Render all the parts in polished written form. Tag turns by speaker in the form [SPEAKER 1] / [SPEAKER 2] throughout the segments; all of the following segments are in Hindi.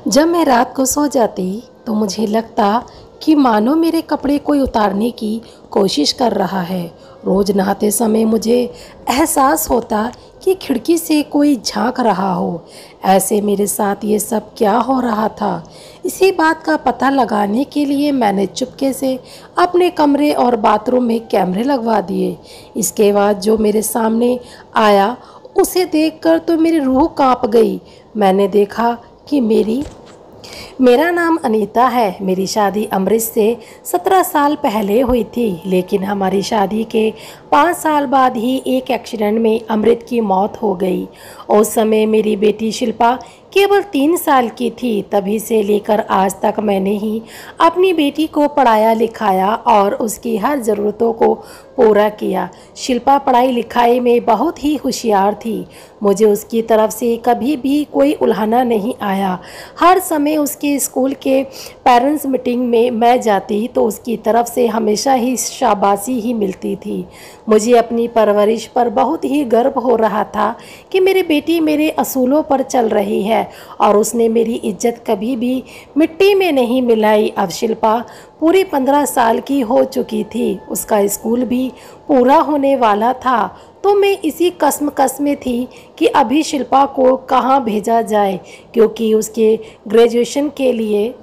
[SPEAKER 1] जब मैं रात को सो जाती तो मुझे लगता कि मानो मेरे कपड़े कोई उतारने की कोशिश कर रहा है। रोज़ नहाते समय मुझे एहसास होता कि खिड़की से कोई झांक रहा हो। ऐसे मेरे साथ ये सब क्या हो रहा था? इसी बात का पता लगाने के लिए मैंने चुपके से अपने कमरे और बाथरूम में कैमरे लगवा दिए। इसके बाद जो मेरे सामने आया उसे देखकर तो मेरी रूह कांप गई। मैंने देखा कि मेरा नाम अनीता है। मेरी शादी अमृत से 17 साल पहले हुई थी, लेकिन हमारी शादी के 5 साल बाद ही एक एक्सीडेंट में अमृत की मौत हो गई। उस समय मेरी बेटी शिल्पा केवल 3 साल की थी। तभी से लेकर आज तक मैंने ही अपनी बेटी को पढ़ाया लिखाया और उसकी हर ज़रूरतों को पूरा किया। शिल्पा पढ़ाई लिखाई में बहुत ही होशियार थी। मुझे उसकी तरफ से कभी भी कोई उल्हाना नहीं आया। हर समय उसके स्कूल के पेरेंट्स मीटिंग में मैं जाती तो उसकी तरफ से हमेशा ही शाबाशी ही मिलती थी। मुझे अपनी परवरिश पर बहुत ही गर्व हो रहा था कि मेरी बेटी मेरे असूलों पर चल रही है और उसने मेरी इज्जत कभी भी मिट्टी में नहीं मिलाई। अब शिल्पा पूरी 15 साल की हो चुकी थी। उसका स्कूल भी पूरा होने वाला था, तो मैं इसी कसम में थी कि अभी शिल्पा को कहाँ भेजा जाए, क्योंकि उसके ग्रेजुएशन के लिए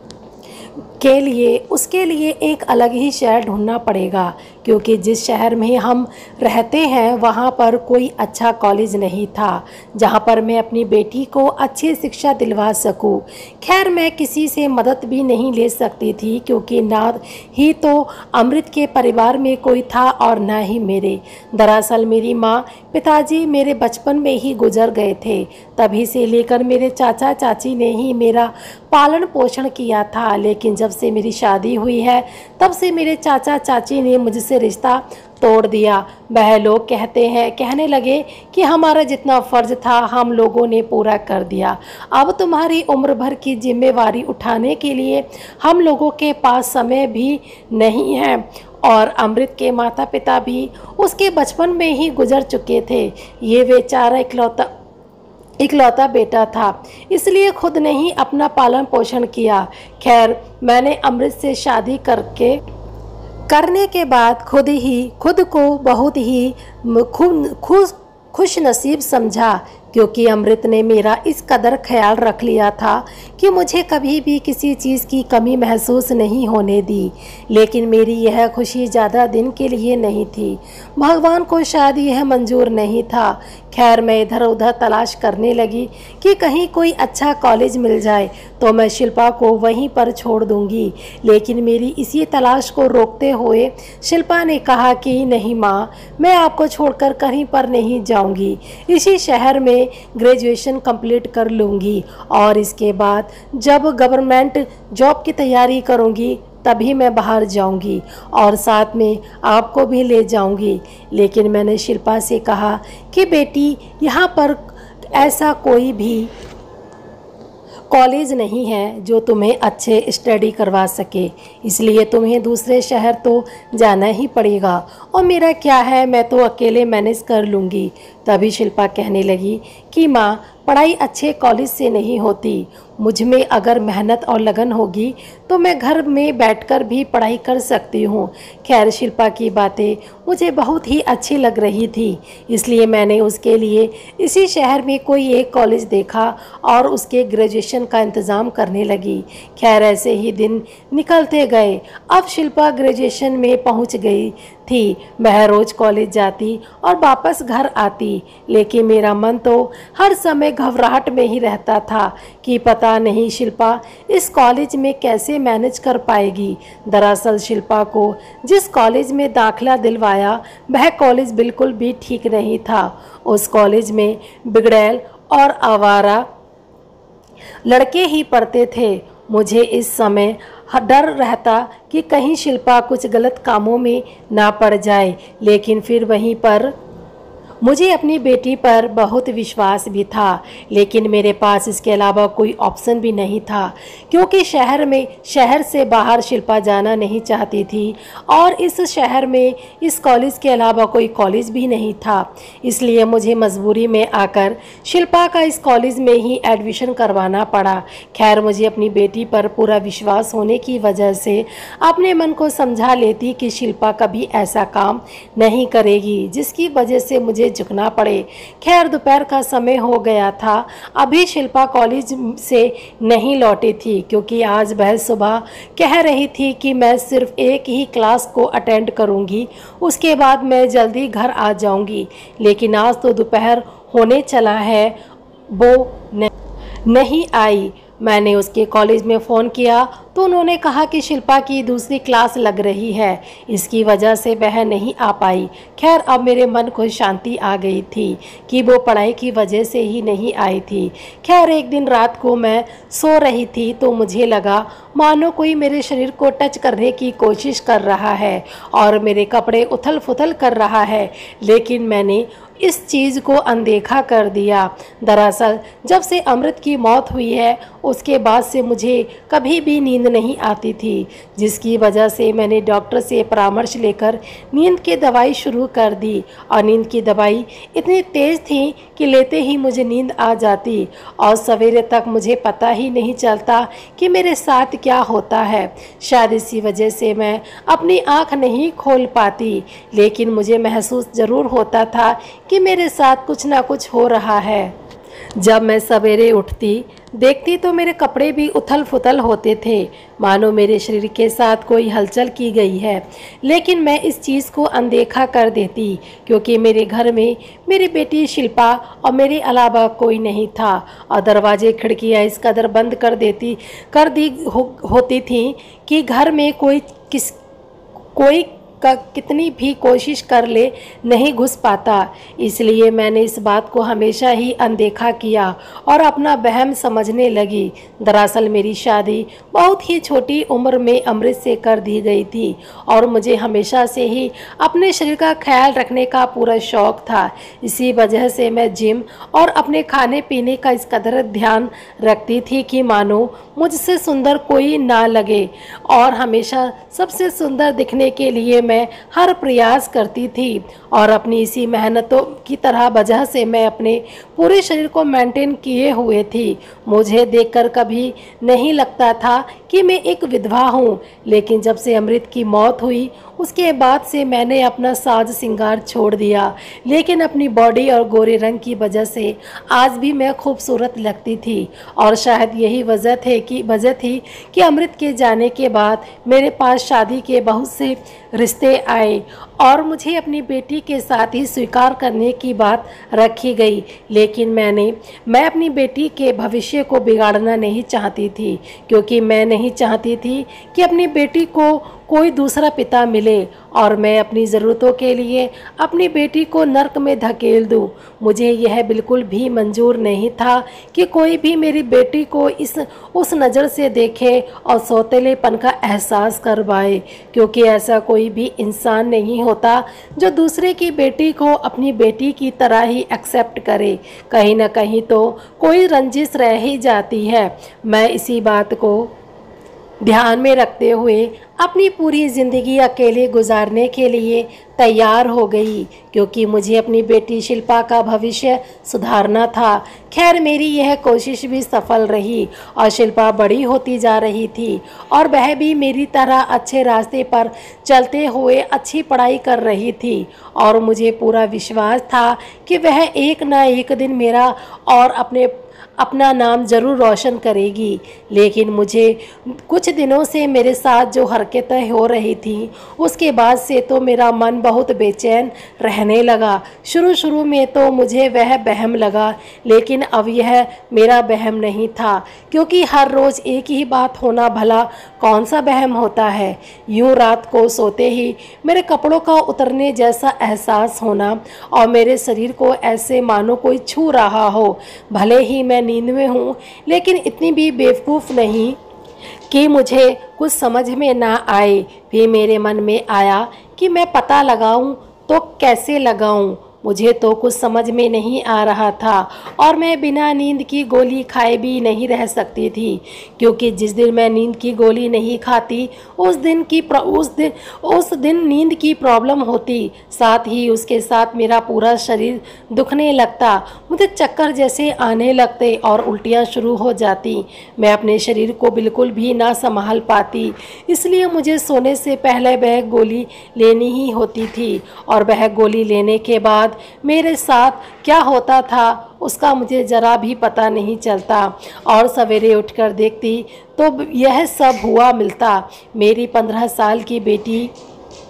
[SPEAKER 1] उसके लिए एक अलग ही शहर ढूंढना पड़ेगा, क्योंकि जिस शहर में हम रहते हैं वहाँ पर कोई अच्छा कॉलेज नहीं था जहाँ पर मैं अपनी बेटी को अच्छी शिक्षा दिलवा सकूं। खैर मैं किसी से मदद भी नहीं ले सकती थी, क्योंकि ना ही तो अमृत के परिवार में कोई था और ना ही मेरे। दरअसल मेरी माँ पिताजी मेरे बचपन में ही गुजर गए थे। तभी से लेकर मेरे चाचा चाची ने ही मेरा पालन पोषण किया था, लेकिन जब से मेरी शादी हुई है तब से मेरे चाचा चाची ने मुझसे रिश्ता तोड़ दिया। वह लोग कहने लगे कि हमारा जितना फ़र्ज़ था हम लोगों ने पूरा कर दिया। अब तुम्हारी उम्र भर की जिम्मेवारी उठाने के लिए हम लोगों के पास समय भी नहीं है। और अमृत के माता पिता भी उसके बचपन में ही गुजर चुके थे। ये बेचारा इकलौता बेटा था, इसलिए खुद ने ही अपना पालन पोषण किया। खैर मैंने अमृत से शादी करने के बाद खुद को बहुत ही खुश नसीब समझा, क्योंकि अमृत ने मेरा इस कदर ख्याल रख लिया था कि मुझे कभी भी किसी चीज़ की कमी महसूस नहीं होने दी। लेकिन मेरी यह खुशी ज़्यादा दिन के लिए नहीं थी। भगवान को शायद यह मंजूर नहीं था। खैर मैं इधर उधर तलाश करने लगी कि कहीं कोई अच्छा कॉलेज मिल जाए तो मैं शिल्पा को वहीं पर छोड़ दूंगी। लेकिन मेरी इसी तलाश को रोकते हुए शिल्पा ने कहा कि नहीं माँ, मैं आपको छोड़कर कहीं पर नहीं जाऊंगी। इसी शहर में ग्रेजुएशन कंप्लीट कर लूँगी और इसके बाद जब गवर्नमेंट जॉब की तैयारी करूँगी तभी मैं बाहर जाऊंगी और साथ में आपको भी ले जाऊंगी। लेकिन मैंने शिल्पा से कहा कि बेटी, यहाँ पर ऐसा कोई भी कॉलेज नहीं है जो तुम्हें अच्छे स्टडी करवा सके, इसलिए तुम्हें दूसरे शहर तो जाना ही पड़ेगा। और मेरा क्या है, मैं तो अकेले मैनेज कर लूँगी। तभी शिल्पा कहने लगी कि माँ, पढ़ाई अच्छे कॉलेज से नहीं होती। मुझ में अगर मेहनत और लगन होगी तो मैं घर में बैठकर भी पढ़ाई कर सकती हूँ। खैर शिल्पा की बातें मुझे बहुत ही अच्छी लग रही थी, इसलिए मैंने उसके लिए इसी शहर में कोई एक कॉलेज देखा और उसके ग्रेजुएशन का इंतज़ाम करने लगी। खैर ऐसे ही दिन निकलते गए। अब शिल्पा ग्रेजुएशन में पहुँच गई थी। वह रोज़ कॉलेज जाती और वापस घर आती, लेकिन मेरा मन तो हर समय घबराहट में ही रहता था कि पता नहीं शिल्पा इस कॉलेज में कैसे मैनेज कर पाएगी। दरअसल शिल्पा को जिस कॉलेज में दाखिला दिलवाया वह कॉलेज बिल्कुल भी ठीक नहीं था। उस कॉलेज में बिगड़ैल और आवारा लड़के ही पढ़ते थे। मुझे इस समय डर रहता कि कहीं शिल्पा कुछ गलत कामों में ना पड़ जाए, लेकिन फिर वहीं पर मुझे अपनी बेटी पर बहुत विश्वास भी था, लेकिन मेरे पास इसके अलावा कोई ऑप्शन भी नहीं था, क्योंकि शहर से बाहर शिल्पा जाना नहीं चाहती थी और इस शहर में इस कॉलेज के अलावा कोई कॉलेज भी नहीं था। इसलिए मुझे मजबूरी में आकर शिल्पा का इस कॉलेज में ही एडमिशन करवाना पड़ा। खैर, मुझे अपनी बेटी पर पूरा विश्वास होने की वजह से अपने मन को समझा लेती कि शिल्पा कभी ऐसा काम नहीं करेगी जिसकी वजह से मुझे झुकना पड़े। खैर, दोपहर का समय हो गया था। अभी शिल्पा कॉलेज से नहीं लौटी थी, क्योंकि आज वह सुबह कह रही थी कि मैं सिर्फ एक ही क्लास को अटेंड करूंगी, उसके बाद मैं जल्दी घर आ जाऊंगी। लेकिन आज तो दोपहर होने चला है, वो नहीं आई। मैंने उसके कॉलेज में फ़ोन किया तो उन्होंने कहा कि शिल्पा की दूसरी क्लास लग रही है, इसकी वजह से वह नहीं आ पाई। खैर, अब मेरे मन को शांति आ गई थी कि वो पढ़ाई की वजह से ही नहीं आई थी। खैर, एक दिन रात को मैं सो रही थी तो मुझे लगा मानो कोई मेरे शरीर को टच करने की कोशिश कर रहा है और मेरे कपड़े उथल पुथल कर रहा है, लेकिन मैंने इस चीज़ को अनदेखा कर दिया। दरअसल जब से अमृत की मौत हुई है उसके बाद से मुझे कभी भी नींद नहीं आती थी, जिसकी वजह से मैंने डॉक्टर से परामर्श लेकर नींद की दवाई शुरू कर दी। और नींद की दवाई इतनी तेज़ थी कि लेते ही मुझे नींद आ जाती और सवेरे तक मुझे पता ही नहीं चलता कि मेरे साथ क्या होता है। शायद इसी वजह से मैं अपनी आँख नहीं खोल पाती, लेकिन मुझे महसूस ज़रूर होता था कि मेरे साथ कुछ ना कुछ हो रहा है। जब मैं सवेरे उठती देखती तो मेरे कपड़े भी उथल पुथल होते थे, मानो मेरे शरीर के साथ कोई हलचल की गई है। लेकिन मैं इस चीज़ को अनदेखा कर देती, क्योंकि मेरे घर में मेरी बेटी शिल्पा और मेरे अलावा कोई नहीं था और दरवाजे खिड़कियाँ इस कदर बंद कर दी होती थी कि घर में कोई कितनी भी कोशिश कर ले नहीं घुस पाता। इसलिए मैंने इस बात को हमेशा ही अनदेखा किया और अपना वहम समझने लगी। दरअसल मेरी शादी बहुत ही छोटी उम्र में अमृत से कर दी गई थी और मुझे हमेशा से ही अपने शरीर का ख्याल रखने का पूरा शौक़ था। इसी वजह से मैं जिम और अपने खाने पीने का इस कदर ध्यान रखती थी कि मानो मुझसे सुंदर कोई ना लगे और हमेशा सबसे सुंदर दिखने के लिए मैं हर प्रयास करती थी। और अपनी इसी मेहनतों की वजह से मैं अपने पूरे शरीर को मेंटेन किए हुए थी। मुझे देखकर कभी नहीं लगता था कि मैं एक विधवा हूँ, लेकिन जब से अमृत की मौत हुई उसके बाद से मैंने अपना साज सिंगार छोड़ दिया। लेकिन अपनी बॉडी और गोरे रंग की वजह से आज भी मैं खूबसूरत लगती थी और शायद यही वजह थी कि अमृत के जाने के बाद मेरे पास शादी के बहुत से रिश्ते आए और मुझे अपनी बेटी के साथ ही स्वीकार करने की बात रखी गई। लेकिन मैं अपनी बेटी के भविष्य को बिगाड़ना नहीं चाहती थी, क्योंकि मैं नहीं चाहती थी कि अपनी बेटी को कोई दूसरा पिता मिले और मैं अपनी ज़रूरतों के लिए अपनी बेटी को नर्क में धकेल दूं। मुझे यह बिल्कुल भी मंजूर नहीं था कि कोई भी मेरी बेटी को उस नज़र से देखे और सौतेलेपन का एहसास करवाए, क्योंकि ऐसा कोई भी इंसान नहीं होता जो दूसरे की बेटी को अपनी बेटी की तरह ही एक्सेप्ट करे। कहीं ना कहीं तो कोई रंजिश रह ही जाती है। मैं इसी बात को ध्यान में रखते हुए अपनी पूरी ज़िंदगी अकेले गुजारने के लिए तैयार हो गई, क्योंकि मुझे अपनी बेटी शिल्पा का भविष्य सुधारना था। खैर, मेरी यह कोशिश भी सफल रही और शिल्पा बड़ी होती जा रही थी और वह भी मेरी तरह अच्छे रास्ते पर चलते हुए अच्छी पढ़ाई कर रही थी और मुझे पूरा विश्वास था कि वह एक ना एक दिन मेरा और अपना नाम ज़रूर रोशन करेगी। लेकिन मुझे कुछ दिनों से मेरे साथ जो हरकतें हो रही थी उसके बाद से तो मेरा मन बहुत बेचैन रहने लगा। शुरू में तो मुझे वह वहम लगा, लेकिन अब यह मेरा वहम नहीं था, क्योंकि हर रोज़ एक ही बात होना भला कौन सा वहम होता है। यूँ रात को सोते ही मेरे कपड़ों का उतरने जैसा एहसास होना और मेरे शरीर को ऐसे मानो कोई छू रहा हो। भले ही मैं नींद में हूँ, लेकिन इतनी भी बेवकूफ़ नहीं कि मुझे कुछ समझ में ना आए। फिर मेरे मन में आया कि मैं पता लगाऊं तो कैसे लगाऊं। मुझे तो कुछ समझ में नहीं आ रहा था और मैं बिना नींद की गोली खाए भी नहीं रह सकती थी, क्योंकि जिस दिन मैं नींद की गोली नहीं खाती उस दिन नींद की प्रॉब्लम होती, साथ ही उसके साथ मेरा पूरा शरीर दुखने लगता, मुझे चक्कर जैसे आने लगते और उल्टियाँ शुरू हो जाती। मैं अपने शरीर को बिल्कुल भी ना संभाल पाती, इसलिए मुझे सोने से पहले वह गोली लेनी ही होती थी और वह गोली लेने के बाद मेरे साथ क्या होता था उसका मुझे ज़रा भी पता नहीं चलता और सवेरे उठकर देखती तो यह सब हुआ मिलता। मेरी 15 साल की बेटी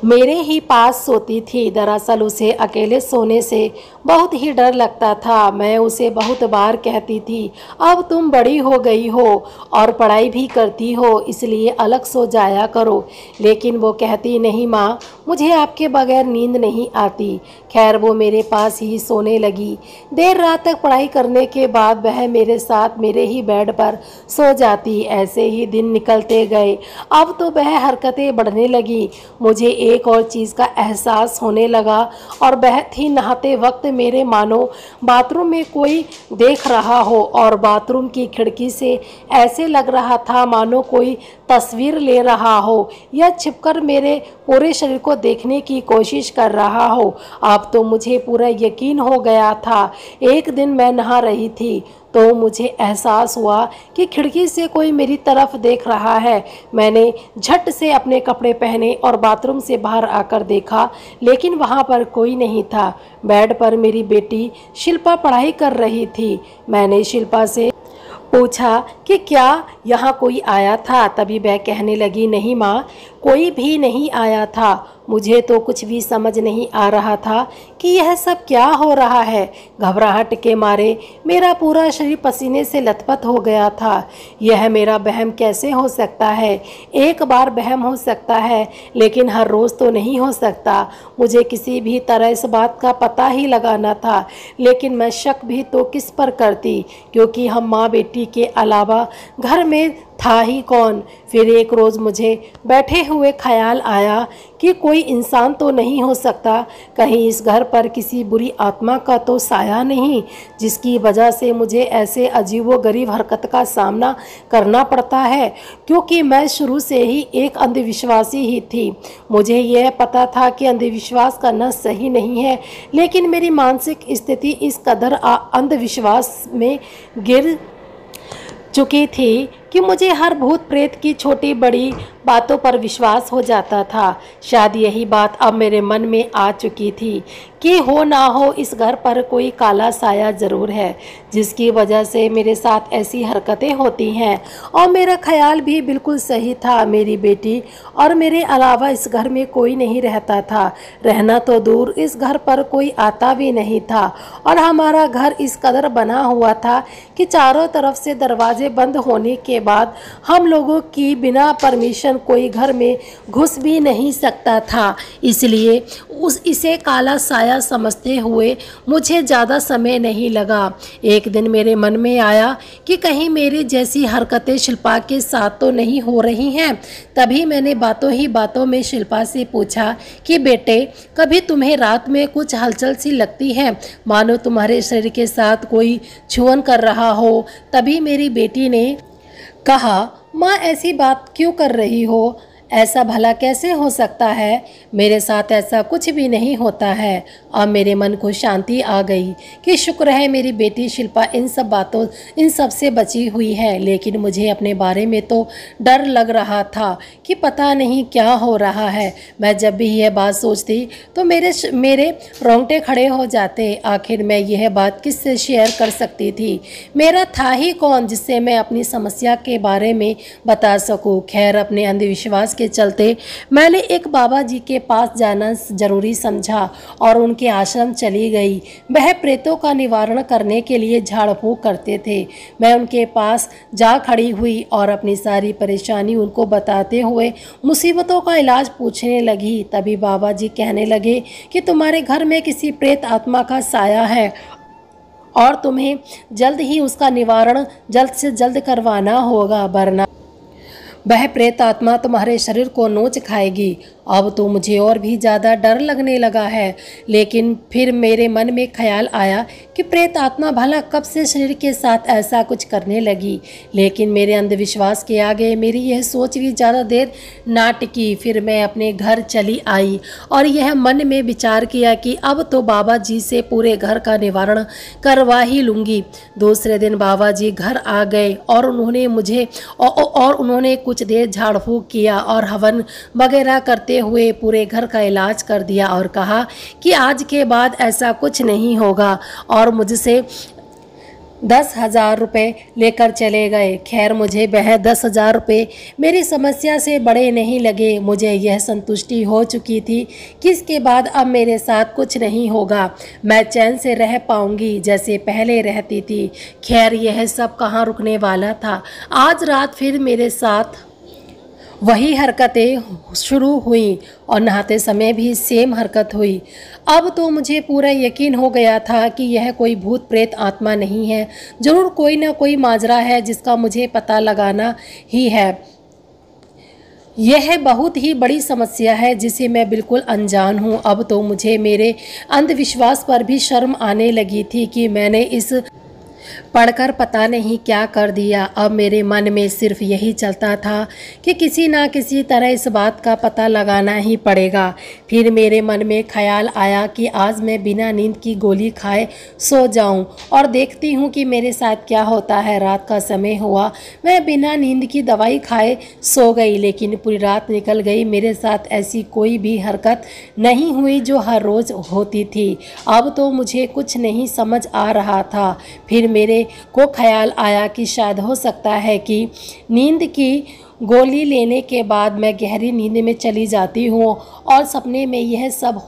[SPEAKER 1] मेरे ही पास सोती थी। दरअसल उसे अकेले सोने से बहुत ही डर लगता था। मैं उसे बहुत बार कहती थी, अब तुम बड़ी हो गई हो और पढ़ाई भी करती हो, इसलिए अलग सो जाया करो, लेकिन वो कहती, नहीं माँ, मुझे आपके बगैर नींद नहीं आती। खैर वो मेरे पास ही सोने लगी। देर रात तक पढ़ाई करने के बाद वह मेरे साथ मेरे ही बेड पर सो जाती। ऐसे ही दिन निकलते गए। अब तो वह हरकतें बढ़ने लगी। मुझे एक और चीज़ का एहसास होने लगा और वह थी नहाते वक्त मेरे मानो बाथरूम में कोई देख रहा हो और बाथरूम की खिड़की से ऐसे लग रहा था मानो कोई तस्वीर ले रहा हो या छिपकर मेरे पूरे शरीर को देखने की कोशिश कर रहा हो। अब तो मुझे पूरा यकीन हो गया था। एक दिन मैं नहा रही थी तो मुझे एहसास हुआ कि खिड़की से कोई मेरी तरफ देख रहा है। मैंने झट से अपने कपड़े पहने और बाथरूम से बाहर आकर देखा, लेकिन वहाँ पर कोई नहीं था। बेड पर मेरी बेटी शिल्पा पढ़ाई कर रही थी। मैंने शिल्पा से पूछा कि क्या यहाँ कोई आया था? तभी वह कहने लगी, नहीं माँ, कोई भी नहीं आया था। मुझे तो कुछ भी समझ नहीं आ रहा था कि यह सब क्या हो रहा है। घबराहट के मारे मेरा पूरा शरीर पसीने से लथपथ हो गया था। यह मेरा वहम कैसे हो सकता है? एक बार वहम हो सकता है, लेकिन हर रोज़ तो नहीं हो सकता। मुझे किसी भी तरह इस बात का पता ही लगाना था, लेकिन मैं शक भी तो किस पर करती, क्योंकि हम माँ बेटी के अलावा घर में था ही कौन। फिर एक रोज़ मुझे बैठे हुए ख्याल आया कि कोई इंसान तो नहीं हो सकता, कहीं इस घर पर किसी बुरी आत्मा का तो साया नहीं, जिसकी वजह से मुझे ऐसे अजीबोगरीब हरकत का सामना करना पड़ता है। क्योंकि मैं शुरू से ही एक अंधविश्वासी ही थी। मुझे यह पता था कि अंधविश्वास करना सही नहीं है, लेकिन मेरी मानसिक स्थिति इस कदर अंधविश्वास में गिर चुकी थी कि मुझे हर भूत प्रेत की छोटी बड़ी बातों पर विश्वास हो जाता था। शायद यही बात अब मेरे मन में आ चुकी थी कि हो ना हो इस घर पर कोई काला साया ज़रूर है, जिसकी वजह से मेरे साथ ऐसी हरकतें होती हैं। और मेरा ख्याल भी बिल्कुल सही था। मेरी बेटी और मेरे अलावा इस घर में कोई नहीं रहता था। रहना तो दूर, इस घर पर कोई आता भी नहीं था। और हमारा घर इस कदर बना हुआ था कि चारों तरफ से दरवाजे बंद होने के बाद हम लोगों की बिना परमिशन कोई घर में घुस भी नहीं सकता था। इसलिए इसे काला साया समझते हुए मुझे ज़्यादा समय नहीं लगा। एक दिन मेरे मन में आया कि कहीं मेरी जैसी हरकतें शिल्पा के साथ तो नहीं हो रही हैं। तभी मैंने बातों ही बातों में शिल्पा से पूछा कि बेटे, कभी तुम्हें रात में कुछ हलचल सी लगती है, मानो तुम्हारे शरीर के साथ कोई छुअन कर रहा हो? तभी मेरी बेटी ने कहा, माँ ऐसी बात क्यों कर रही हो? ऐसा भला कैसे हो सकता है? मेरे साथ ऐसा कुछ भी नहीं होता है। अब मेरे मन को शांति आ गई कि शुक्र है मेरी बेटी शिल्पा इन सब से बची हुई है। लेकिन मुझे अपने बारे में तो डर लग रहा था कि पता नहीं क्या हो रहा है। मैं जब भी यह बात सोचती तो मेरे रोंगटे खड़े हो जाते। आखिर मैं यह बात किससे शेयर कर सकती थी? मेरा था ही कौन जिससे मैं अपनी समस्या के बारे में बता सकूं? खैर, अपने अंधविश्वास के चलते मैंने एक बाबा जी के पास जाना जरूरी समझा और उनके आश्रम चली गई। वह प्रेतों का निवारण करने के लिए झाड़ फूंक करते थे। मैं उनके पास जा खड़ी हुई और अपनी सारी परेशानी उनको बताते हुए मुसीबतों का इलाज पूछने लगी। तभी बाबा जी कहने लगे कि तुम्हारे घर में किसी प्रेत आत्मा का साया है और तुम्हें जल्द ही उसका निवारण जल्द से जल्द करवाना होगा, वरना वह प्रेत आत्मा तुम्हारे शरीर को नोच खाएगी अब तो मुझे और भी ज़्यादा डर लगने लगा है। लेकिन फिर मेरे मन में ख्याल आया कि प्रेत आत्मा भला कब से शरीर के साथ ऐसा कुछ करने लगी। लेकिन मेरे अंधविश्वास के आगे मेरी यह सोच भी ज़्यादा देर ना टिकी। फिर मैं अपने घर चली आई और यह मन में विचार किया कि अब तो बाबा जी से पूरे घर का निवारण करवा ही लूँगी। दूसरे दिन बाबा जी घर आ गए और उन्होंने कुछ देर झाड़ फूँक किया और हवन वगैरह करते हुए पूरे घर का इलाज कर दिया और कहा कि आज के बाद ऐसा कुछ नहीं होगा और मुझसे 10,000 रुपये लेकर चले गए। खैर मुझे वह 10,000 रुपये मेरी समस्या से बड़े नहीं लगे। मुझे यह संतुष्टि हो चुकी थी कि इसके बाद अब मेरे साथ कुछ नहीं होगा, मैं चैन से रह पाऊंगी जैसे पहले रहती थी। खैर यह सब कहाँ रुकने वाला था। आज रात फिर मेरे साथ वही हरकतें शुरू हुई और नहाते समय भी सेम हरकत हुई। अब तो मुझे पूरा यकीन हो गया था कि यह कोई भूत प्रेत आत्मा नहीं है, ज़रूर कोई ना कोई माजरा है जिसका मुझे पता लगाना ही है। यह बहुत ही बड़ी समस्या है जिसे मैं बिल्कुल अनजान हूँ। अब तो मुझे मेरे अंधविश्वास पर भी शर्म आने लगी थी कि मैंने इस पढ़कर पता नहीं क्या कर दिया। अब मेरे मन में सिर्फ यही चलता था कि किसी ना किसी तरह इस बात का पता लगाना ही पड़ेगा। फिर मेरे मन में ख्याल आया कि आज मैं बिना नींद की गोली खाए सो जाऊं और देखती हूं कि मेरे साथ क्या होता है। रात का समय हुआ, मैं बिना नींद की दवाई खाए सो गई, लेकिन पूरी रात निकल गई। मेरे साथ ऐसी कोई भी हरकत नहीं हुई जो हर रोज़ होती थी। अब तो मुझे कुछ नहीं समझ आ रहा था। फिर मेरे को ख्याल आया कि शायद हो सकता है कि नींद की गोली लेने के बाद मैं गहरी नींद में चली जाती हूँ और सपने में यह सब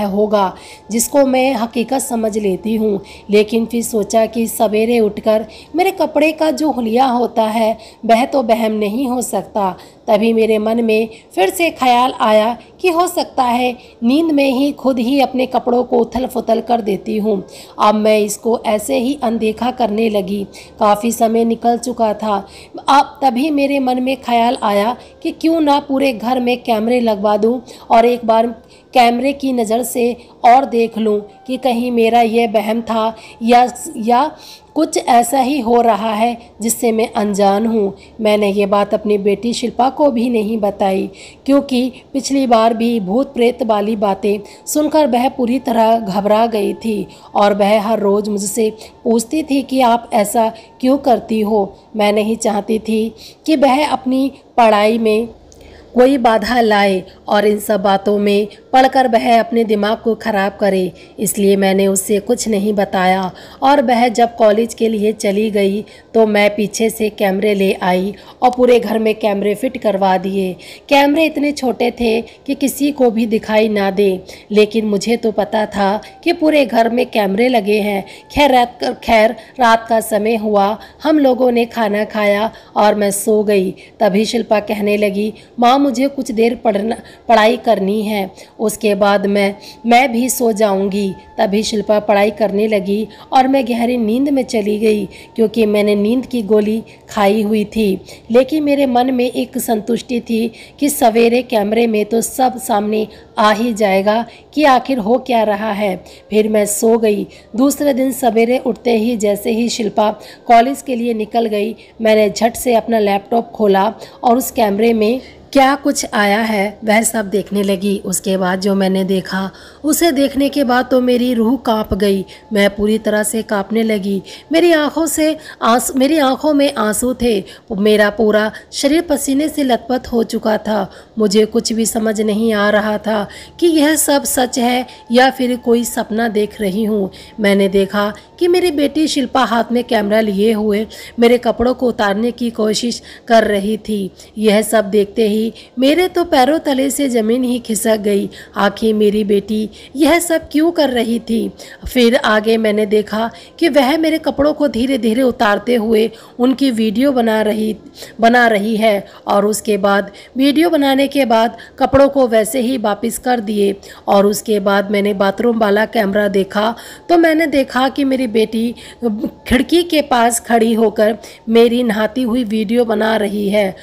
[SPEAKER 1] होगा जिसको मैं हकीकत समझ लेती हूँ। लेकिन फिर सोचा कि सवेरे उठकर मेरे कपड़े का जो हुलिया होता है वह तो वहम नहीं हो सकता। तभी मेरे मन में फिर से ख्याल आया कि हो सकता है नींद में ही खुद ही अपने कपड़ों को उथल पुथल कर देती हूँ। अब मैं इसको ऐसे ही अनदेखा करने लगी। काफ़ी समय निकल चुका था। अब तभी मेरे मन में ख्याल आया कि क्यों ना पूरे घर में कैमरे लगवा दूं और एक बार कैमरे की नज़र से और देख लूं कि कहीं मेरा यह वहम था या कुछ ऐसा ही हो रहा है जिससे मैं अनजान हूँ। मैंने ये बात अपनी बेटी शिल्पा को भी नहीं बताई, क्योंकि पिछली बार भी भूत प्रेत वाली बातें सुनकर वह पूरी तरह घबरा गई थी और वह हर रोज़ मुझसे पूछती थी कि आप ऐसा क्यों करती हो। मैं नहीं चाहती थी कि वह अपनी पढ़ाई में कोई बाधा लाए और इन सब बातों में पढ़कर वह अपने दिमाग को ख़राब करे, इसलिए मैंने उससे कुछ नहीं बताया। और वह जब कॉलेज के लिए चली गई तो मैं पीछे से कैमरे ले आई और पूरे घर में कैमरे फिट करवा दिए। कैमरे इतने छोटे थे कि किसी को भी दिखाई ना दे, लेकिन मुझे तो पता था कि पूरे घर में कैमरे लगे हैं। खैर रात का समय हुआ, हम लोगों ने खाना खाया और मैं सो गई। तभी शिल्पा कहने लगी, माँ मुझे कुछ देर पढ़ाई करनी है, उसके बाद मैं भी सो जाऊंगी। तभी शिल्पा पढ़ाई करने लगी और मैं गहरी नींद में चली गई, क्योंकि मैंने नींद की गोली खाई हुई थी। लेकिन मेरे मन में एक संतुष्टि थी कि सवेरे कैमरे में तो सब सामने आ ही जाएगा कि आखिर हो क्या रहा है। फिर मैं सो गई। दूसरे दिन सवेरे उठते ही जैसे ही शिल्पा कॉलेज के लिए निकल गई, मैंने झट से अपना लैपटॉप खोला और उस कैमरे में क्या कुछ आया है वह सब देखने लगी। उसके बाद जो मैंने देखा उसे देखने के बाद तो मेरी रूह कांप गई। मैं पूरी तरह से कांपने लगी। मेरी आंखों में आंसू थे। मेरा पूरा शरीर पसीने से लथपथ हो चुका था। मुझे कुछ भी समझ नहीं आ रहा था कि यह सब सच है या फिर कोई सपना देख रही हूँ। मैंने देखा कि मेरी बेटी शिल्पा हाथ में कैमरा लिए हुए मेरे कपड़ों को उतारने की कोशिश कर रही थी। यह सब देखते ही मेरे तो पैरों तले से ज़मीन ही खिसक गई। आखिर मेरी बेटी यह सब क्यों कर रही थी। फिर आगे मैंने देखा कि वह मेरे कपड़ों को धीरे धीरे उतारते हुए उनकी वीडियो बना रही है और उसके बाद वीडियो बनाने के बाद कपड़ों को वैसे ही वापस कर दिए। और उसके बाद मैंने बाथरूम वाला कैमरा देखा तो मैंने देखा कि मेरी बेटी खिड़की के पास खड़ी होकर मेरी नहाती हुई वीडियो बना रही है।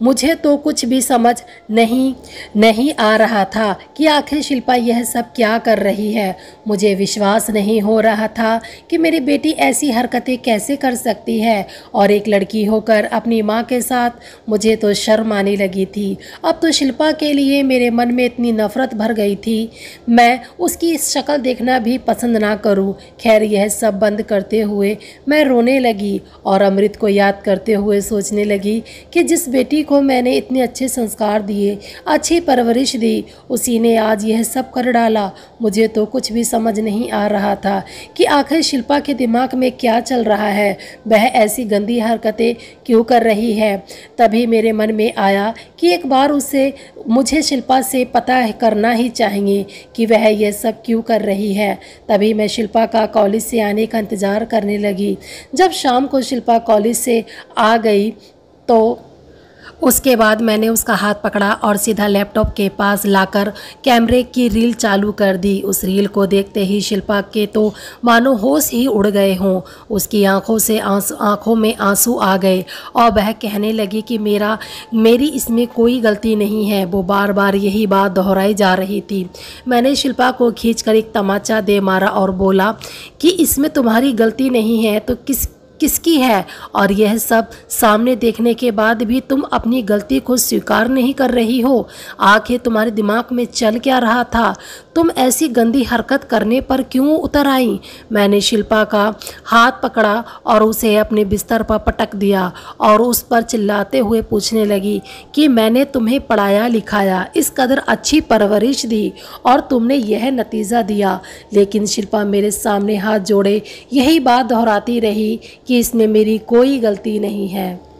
[SPEAKER 1] मुझे तो कुछ भी समझ नहीं आ रहा था कि आखिर शिल्पा यह सब क्या कर रही है। मुझे विश्वास नहीं हो रहा था कि मेरी बेटी ऐसी हरकतें कैसे कर सकती है, और एक लड़की होकर अपनी माँ के साथ। मुझे तो शर्म आने लगी थी। अब तो शिल्पा के लिए मेरे मन में इतनी नफरत भर गई थी, मैं उसकी शक्ल देखना भी पसंद ना करूं। खैर, यह सब बंद करते हुए मैं रोने लगी और अमृत को याद करते हुए सोचने लगी कि जिस बेटी को मैंने इतने अच्छे संस्कार दिए, अच्छी परवरिश दी, उसी ने आज यह सब कर डाला। मुझे तो कुछ भी समझ नहीं आ रहा था कि आखिर शिल्पा के दिमाग में क्या चल रहा है, वह ऐसी गंदी हरकतें क्यों कर रही है। तभी मेरे मन में आया कि एक बार मुझे शिल्पा से पता करना ही चाहिए कि वह यह सब क्यों कर रही है। तभी मैं शिल्पा का कॉलेज से आने का इंतज़ार करने लगी। जब शाम को शिल्पा कॉलेज से आ गई तो उसके बाद मैंने उसका हाथ पकड़ा और सीधा लैपटॉप के पास लाकर कैमरे की रील चालू कर दी। उस रील को देखते ही शिल्पा के तो मानो होश ही उड़ गए हों। उसकी आंखों में आंसू आ गए और वह कहने लगी कि मेरी इसमें कोई गलती नहीं है। वो बार बार यही बात दोहराई जा रही थी। मैंने शिल्पा को खींचकर एक तमाचा दे मारा और बोला कि इसमें तुम्हारी गलती नहीं है तो किसकी है। और यह सब सामने देखने के बाद भी तुम अपनी गलती को स्वीकार नहीं कर रही हो। आखिर तुम्हारे दिमाग में चल क्या रहा था? तुम ऐसी गंदी हरकत करने पर क्यों उतर आई? मैंने शिल्पा का हाथ पकड़ा और उसे अपने बिस्तर पर पटक दिया और उस पर चिल्लाते हुए पूछने लगी कि मैंने तुम्हें पढ़ाया लिखाया, इस कदर अच्छी परवरिश दी और तुमने यह नतीजा दिया। लेकिन शिल्पा मेरे सामने हाथ जोड़े यही बात दोहराती रही कि इसमें मेरी कोई गलती नहीं है।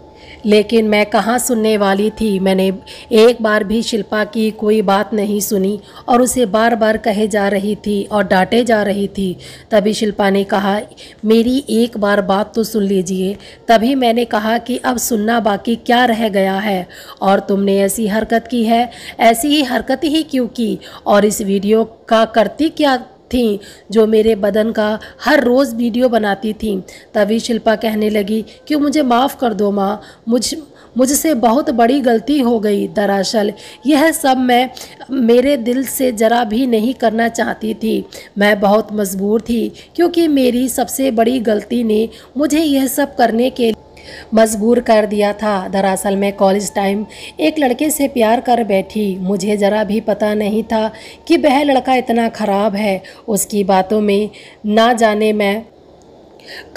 [SPEAKER 1] लेकिन मैं कहाँ सुनने वाली थी। मैंने एक बार भी शिल्पा की कोई बात नहीं सुनी और उसे बार बार कहे जा रही थी और डांटे जा रही थी। तभी शिल्पा ने कहा, मेरी एक बार बात तो सुन लीजिए। तभी मैंने कहा कि अब सुनना बाकी क्या रह गया है, और तुमने ऐसी हरकत की है, ऐसी ही हरकत ही क्यों की, और इस वीडियो का करती क्या थी जो मेरे बदन का हर रोज़ वीडियो बनाती थी। तभी शिल्पा कहने लगी कि मुझे माफ़ कर दो माँ, मुझसे बहुत बड़ी गलती हो गई। दरअसल यह सब मैं मेरे दिल से ज़रा भी नहीं करना चाहती थी। मैं बहुत मजबूर थी क्योंकि मेरी सबसे बड़ी गलती ने मुझे यह सब करने के मजबूर कर दिया था। दरअसल मैं कॉलेज टाइम एक लड़के से प्यार कर बैठी। मुझे ज़रा भी पता नहीं था कि वह लड़का इतना ख़राब है। उसकी बातों में ना जाने मैं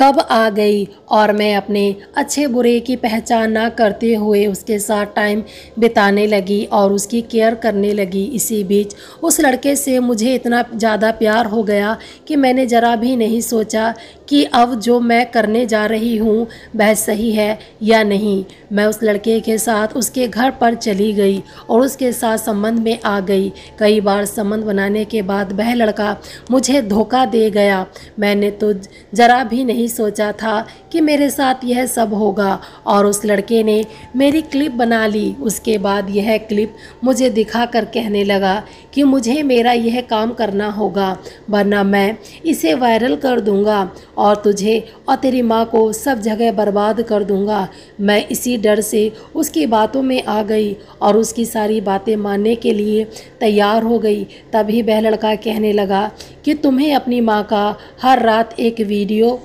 [SPEAKER 1] कब आ गई और मैं अपने अच्छे बुरे की पहचान ना करते हुए उसके साथ टाइम बिताने लगी और उसकी केयर करने लगी। इसी बीच उस लड़के से मुझे इतना ज़्यादा प्यार हो गया कि मैंने ज़रा भी नहीं सोचा कि अब जो मैं करने जा रही हूँ वह सही है या नहीं। मैं उस लड़के के साथ उसके घर पर चली गई और उसके साथ संबंध में आ गई। कई बार संबंध बनाने के बाद वह लड़का मुझे धोखा दे गया। मैंने तो ज़रा भी नहीं सोचा था कि मेरे साथ यह सब होगा, और उस लड़के ने मेरी क्लिप बना ली। उसके बाद यह क्लिप मुझे दिखाकर कहने लगा कि मुझे मेरा यह काम करना होगा, वरना मैं इसे वायरल कर दूंगा और तुझे और तेरी माँ को सब जगह बर्बाद कर दूंगा। मैं इसी डर से उसकी बातों में आ गई और उसकी सारी बातें मानने के लिए तैयार हो गई। तभी वह लड़का कहने लगा कि तुम्हें अपनी माँ का हर रात एक वीडियो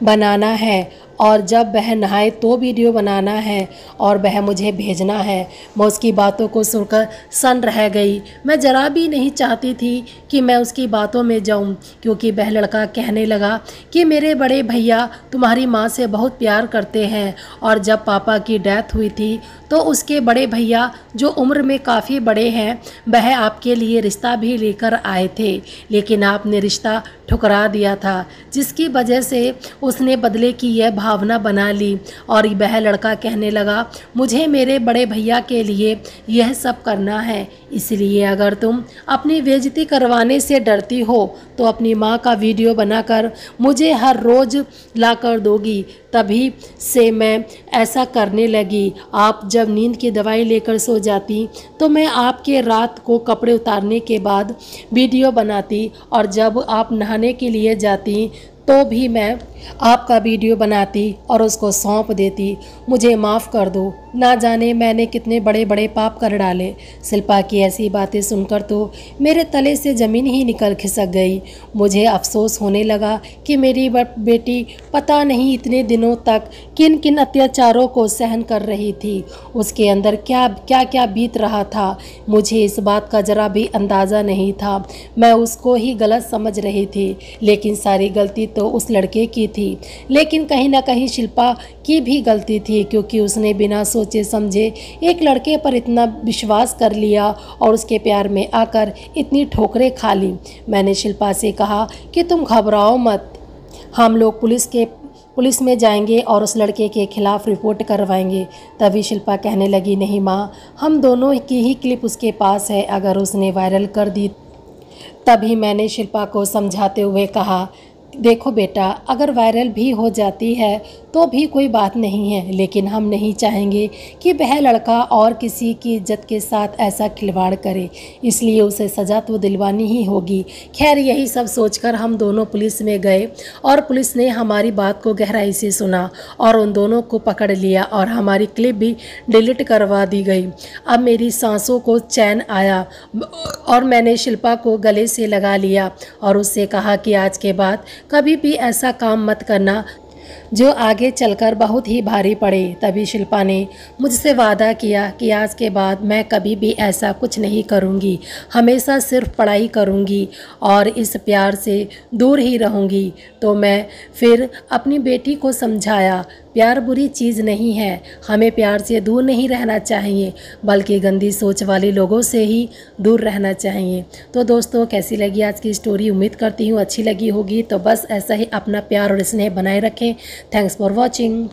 [SPEAKER 1] बनाना है और जब वह नहाए तो वीडियो बनाना है और वह मुझे भेजना है। मैं उसकी बातों को सुनकर सन्न रह गई। मैं ज़रा भी नहीं चाहती थी कि मैं उसकी बातों में जाऊं, क्योंकि वह लड़का कहने लगा कि मेरे बड़े भैया तुम्हारी माँ से बहुत प्यार करते हैं, और जब पापा की डेथ हुई थी तो उसके बड़े भैया जो उम्र में काफ़ी बड़े हैं वह आपके लिए रिश्ता भी लेकर आए थे, लेकिन आपने रिश्ता ठुकरा दिया था, जिसकी वजह से उसने बदले की यह भावना बना ली। और वह लड़का कहने लगा मुझे मेरे बड़े भैया के लिए यह सब करना है, इसलिए अगर तुम अपनी बेइज्जती करवाने से डरती हो तो अपनी माँ का वीडियो बनाकर मुझे हर रोज़ ला कर दोगी। तभी से मैं ऐसा करने लगी। आप जब नींद की दवाई लेकर सो जाती तो मैं आपके रात को कपड़े उतारने के बाद वीडियो बनाती, और जब आप नहाने के लिए जाती तो भी मैं आपका वीडियो बनाती और उसको सौंप देती। मुझे माफ़ कर दो ना जाने मैंने कितने बड़े बड़े पाप कर डाले। शिल्पा की ऐसी बातें सुनकर तो मेरे तले से ज़मीन ही निकल खिसक गई। मुझे अफसोस होने लगा कि मेरी बेटी पता नहीं इतने दिनों तक किन किन अत्याचारों को सहन कर रही थी। उसके अंदर क्या क्या क्या बीत रहा था, मुझे इस बात का ज़रा भी अंदाज़ा नहीं था। मैं उसको ही गलत समझ रही थी, लेकिन सारी गलती तो उस लड़के की थी। लेकिन कहीं ना कहीं शिल्पा की भी गलती थी, क्योंकि उसने बिना सोचे समझे एक लड़के पर इतना विश्वास कर लिया और उसके प्यार में आकर इतनी ठोकरें खा ली। मैंने शिल्पा से कहा कि तुम घबराओ मत, हम लोग पुलिस में जाएंगे और उस लड़के के खिलाफ़ रिपोर्ट करवाएंगे। तभी शिल्पा कहने लगी, नहीं माँ, हम दोनों की ही क्लिप उसके पास है, अगर उसने वायरल कर दी। तभी मैंने शिल्पा को समझाते हुए कहा, देखो बेटा, अगर वायरल भी हो जाती है तो भी कोई बात नहीं है, लेकिन हम नहीं चाहेंगे कि वह लड़का और किसी की इज्जत के साथ ऐसा खिलवाड़ करे, इसलिए उसे सज़ा तो दिलवानी ही होगी। खैर, यही सब सोचकर हम दोनों पुलिस में गए और पुलिस ने हमारी बात को गहराई से सुना और उन दोनों को पकड़ लिया और हमारी क्लिप भी डिलीट करवा दी गई। अब मेरी सांसों को चैन आया और मैंने शिल्पा को गले से लगा लिया और उससे कहा कि आज के बाद कभी भी ऐसा काम मत करना जो आगे चलकर बहुत ही भारी पड़े। तभी शिल्पा ने मुझसे वादा किया कि आज के बाद मैं कभी भी ऐसा कुछ नहीं करूंगी, हमेशा सिर्फ पढ़ाई करूंगी और इस प्यार से दूर ही रहूंगी। तो मैं फिर अपनी बेटी को समझाया, प्यार बुरी चीज़ नहीं है, हमें प्यार से दूर नहीं रहना चाहिए, बल्कि गंदी सोच वाले लोगों से ही दूर रहना चाहिए। तो दोस्तों, कैसी लगी आज की स्टोरी? उम्मीद करती हूँ अच्छी लगी होगी। तो बस ऐसा ही अपना प्यार और स्नेह बनाए रखें। Thanks for watching.